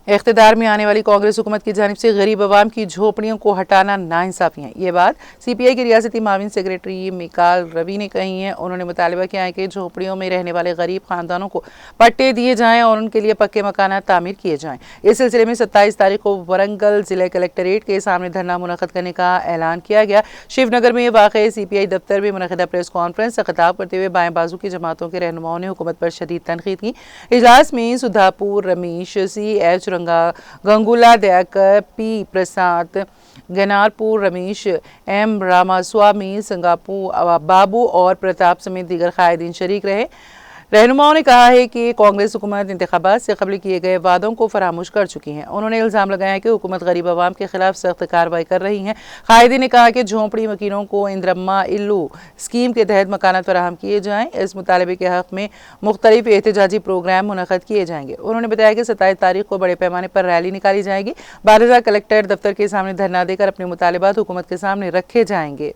اقتدار میں آنے والی کانگریس حکومت کی جانب سے غریب عوام کی جھوپڑیوں کو ہٹانا ناانصافی ہے۔ یہ بات سی پی آئی کی ریاستی معاون سیکریٹری میکال روی نے کہی ہے۔ انہوں نے مطالبہ کیا ہے کہ جھوپڑیوں میں رہنے والے غریب خاندانوں کو پٹے دیے جائیں اور ان کے لیے پکے مکانات تعمیر کیے جائیں۔ اس سلسلے میں 27 تاریخ کو ورنگل ضلع کلکٹریٹ کے سامنے دھرنا منعقد کرنے کا اعلان کیا گیا۔ شیو نگر میں واقع سی پی آئی دفتر میں منعقدہ پریس کانفرنس سے خطاب کرتے ہوئے بائیں بازو کی جماعتوں کے رہنماؤں نے حکومت پر شدید تنقید کی۔ اجلاس میں سدھاپور رمیش، سی ایچ گنگولا دیاکر، پی پرساد، گنارپور رمیش، ایم راماسوامی، سنگاپو بابو اور پرتاپ سمیت دیگر قائدین شریک رہے۔ رہنماؤں نے کہا ہے کہ کانگریس حکومت انتخابات سے قبل کیے گئے وعدوں کو فراموش کر چکی ہے۔ انہوں نے الزام لگایا کہ حکومت غریب عوام کے خلاف سخت کارروائی کر رہی ہے۔ قائدین نے کہا کہ جھونپڑی مکینوں کو اندرما الو اسکیم کے تحت مکانات فراہم کیے جائیں۔ اس مطالبے کے حق میں مختلف احتجاجی پروگرام منعقد کیے جائیں گے۔ انہوں نے بتایا کہ 27 تاریخ کو بڑے پیمانے پر ریلی نکالی جائے گی۔ بعد ازاں کلکٹریٹ دفتر کے سامنے دھرنا دے کر اپنے مطالبات حکومت کے سامنے رکھے جائیں گے۔